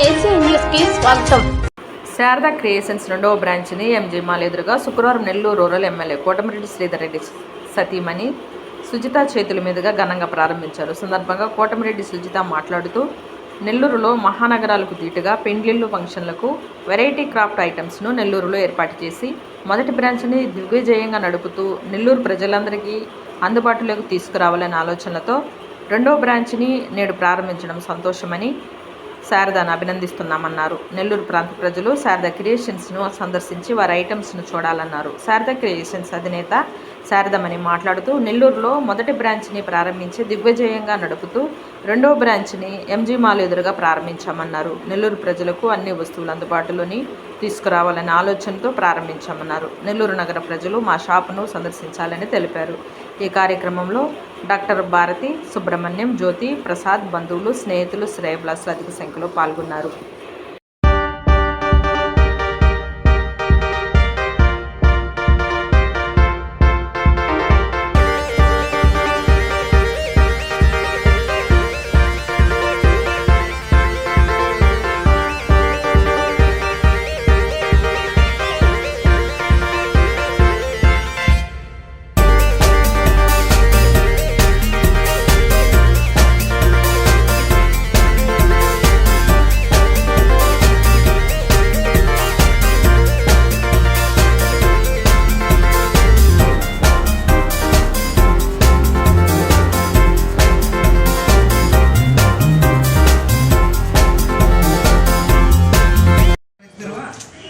ACN న్యూస్కి స్వాగతం. Sharada creations రెండవ బ్రాంచ్ని ఎంజీ మాల్ ఎదురుగా శుక్రవారం నెల్లూరు రూరల్ ఎమ్మెల్యే కోటమిరెడ్డి శ్రీధర్ రెడ్డి సతీమణి సుజిత చేతుల మీదుగా ఘనంగా ప్రారంభించారు. సందర్భంగా కోటమిరెడ్డి సుజిత మాట్లాడుతూ, నెల్లూరులో మహానగరాలకు దీటుగా పెండ్లిళ్ళు, ఫంక్షన్లకు వెరైటీ క్రాఫ్ట్ ఐటమ్స్ను నెల్లూరులో ఏర్పాటు చేసి మొదటి బ్రాంచ్ని దిగ్విజయంగా నడుపుతూ నెల్లూరు ప్రజలందరికీ అందుబాటులోకి తీసుకురావాలనే ఆలోచనలతో రెండవ బ్రాంచ్ని నేడు ప్రారంభించడం సంతోషమని శారదాను అభినందిస్తున్నామన్నారు. నెల్లూరు ప్రాంత ప్రజలు శారదా క్రియేషన్స్ను సందర్శించి వారి ఐటమ్స్ను చూడాలన్నారు. శారదా క్రియేషన్స్ అధినేత శారదమణి మాట్లాడుతూ, నెల్లూరులో మొదటి బ్రాంచ్ని ప్రారంభించి దిగ్విజయంగా నడుపుతూ రెండవ బ్రాంచ్ని ఎంజీ మాల్ ఎదురుగా ప్రారంభించామన్నారు. నెల్లూరు ప్రజలకు అన్ని వస్తువులు అందుబాటులోని తీసుకురావాలనే ఆలోచనతో ప్రారంభించామన్నారు. నెల్లూరు నగర ప్రజలు మా షాపును సందర్శించాలని తెలిపారు. ఈ కార్యక్రమంలో డాక్టర్ భారతి, సుబ్రహ్మణ్యం, జ్యోతి, ప్రసాద్, బంధువులు, స్నేహితులు, శ్రేయభిలాషులు అధిక సంఖ్యలో పాల్గొన్నారు.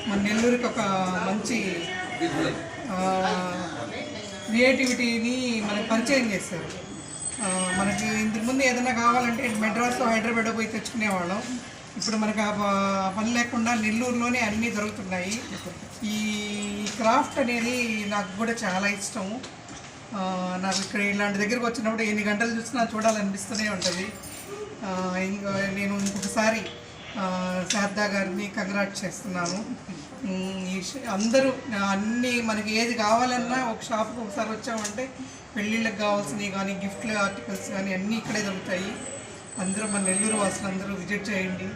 మన నెల్లూరుకి ఒక మంచి క్రియేటివిటీని మనకి పరిచయం చేస్తారు. మనకి ఇంతకుముందు ఏదైనా కావాలంటే మెడ్రాస్, హైదరాబాద్ పోయి తెచ్చుకునేవాళ్ళం. ఇప్పుడు మనకు ఆ పని లేకుండా నెల్లూరులోనే అన్నీ దొరుకుతున్నాయి. ఈ క్రాఫ్ట్ అనేది నాకు కూడా చాలా ఇష్టం. నాకు ఇక్కడ ఇలాంటి దగ్గరకు వచ్చినప్పుడు ఎన్ని గంటలు చూసినా చూడాలనిపిస్తూనే ఉంటుంది. ఇంకా నేను ఇంకొకసారి శారదా గారిని కంగ్రాట్ చేస్తున్నాను. అందరూ అన్నీ మనకి ఏది కావాలన్నా ఒక షాప్కి ఒకసారి వచ్చామంటే పెళ్ళిళ్ళకి కావాల్సినవి కానీ, గిఫ్ట్ ఆర్టికల్స్ కానీ అన్నీ ఇక్కడే దొరుకుతాయి. అందరూ మన నెల్లూరు వాసులు అందరూ విజిట్ చేయండి,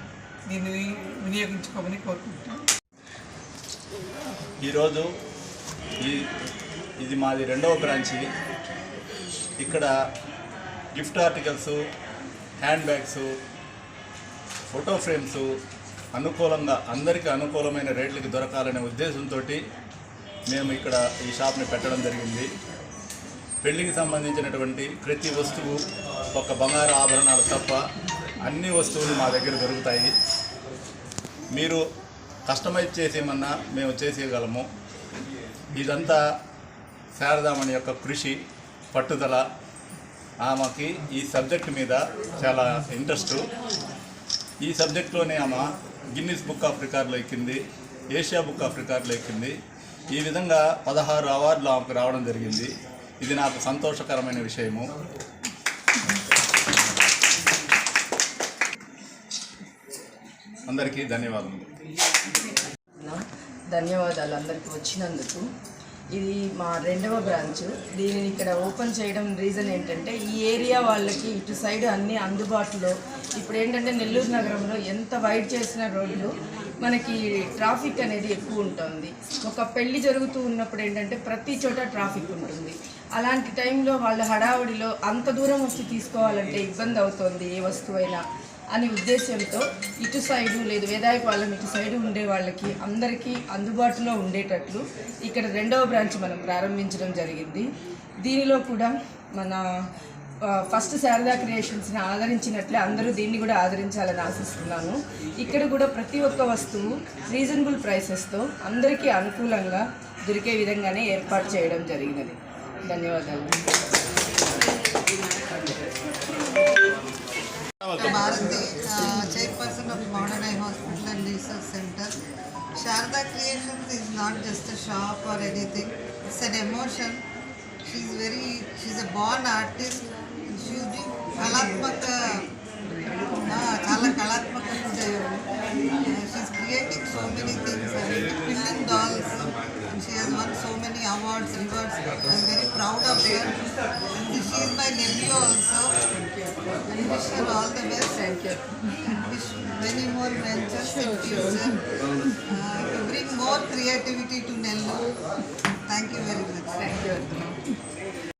దీన్ని వినియోగించుకోమని కోరుకుంటాం. ఈరోజు ఇది మాది రెండవ బ్రాంచి. ఇక్కడ gift articles, hand bags, photo frames అనుకూలంగా అందరికీ అనుకూలమైన రేట్లకి దొరకాలనే ఉద్దేశంతో మేము ఇక్కడ ఈ షాప్ని పెట్టడం జరిగింది. పెళ్లికి సంబంధించినటువంటి ప్రతి వస్తువు, ఒక బంగారు ఆభరణాలు తప్ప అన్ని వస్తువులు మా దగ్గర దొరుకుతాయి. మీరు కస్టమైజ్ చేసేమన్నా మేము చేసేయగలము. ఇదంతా శారదామణి యొక్క కృషి, పట్టుదల. ఆమెకి ఈ సబ్జెక్ట్ మీద చాలా ఇంట్రెస్టు. ఈ సబ్జెక్ట్లోనే ఆమె గిన్నిస్ బుక్ ఆఫ్ రికార్డులో ఎక్కింది, ఏషియా బుక్ ఆఫ్ రికార్డులో ఎక్కింది. ఈ విధంగా 16 అవార్డులు ఆమెకు రావడం జరిగింది. ఇది నాకు సంతోషకరమైన విషయము. అందరికీ ధన్యవాదాలు. ధన్యవాదాలు అందరికీ వచ్చినందుకు. ఇది మా రెండవ బ్రాంచ్. దీనిని ఇక్కడ ఓపెన్ చేయడం రీజన్ ఏంటంటే, ఈ ఏరియా వాళ్ళకి ఇటు సైడ్ అన్నీ అందుబాటులో. ఇప్పుడు ఏంటంటే నెల్లూరు నగరంలో ఎంత వైడ్ చేసిన రోడ్లు మనకి ట్రాఫిక్ అనేది ఎక్కువ ఉంటుంది. ఒక పెళ్లి జరుగుతూ ఉన్నప్పుడు ఏంటంటే ప్రతి చోట ట్రాఫిక్ ఉంటుంది. అలాంటి టైంలో వాళ్ళ హడావుడిలో అంత దూరం వచ్చి తీసుకోవాలంటే ఇబ్బంది అవుతుంది ఏ వస్తువైనా అనే ఉద్దేశంతో ఇటు సైడు లేదు వేదాయపాలెం ఇటు సైడు ఉండే వాళ్ళకి అందరికీ అందుబాటులో ఉండేటట్లు ఇక్కడ రెండవ బ్రాంచ్ మనం ప్రారంభించడం జరిగింది. దీనిలో కూడా మన ఫస్ట్ శారదా క్రియేషన్స్ని ఆదరించినట్లే అందరూ దీన్ని కూడా ఆదరించాలని ఆశిస్తున్నాను. ఇక్కడ కూడా ప్రతి ఒక్క వస్తువు రీజనబుల్ ప్రైసెస్తో అందరికీ అనుకూలంగా దొరికే విధంగానే ఏర్పాటు చేయడం జరిగినది. ధన్యవాదాలు. Bharati, chairperson of Modern Eye Hospital and Research Center. Sharda Creations is not just a shop or anything. It's an emotion. She's a born artist. She's she's creating so many things. Building dolls. And she has won so many awards, rewards. I'm very proud of her. She is my nephew also. wish her all the best. Thank you. Wish many more ventures in future. To bring more creativity to Nellore. Thank you very much. Thank you.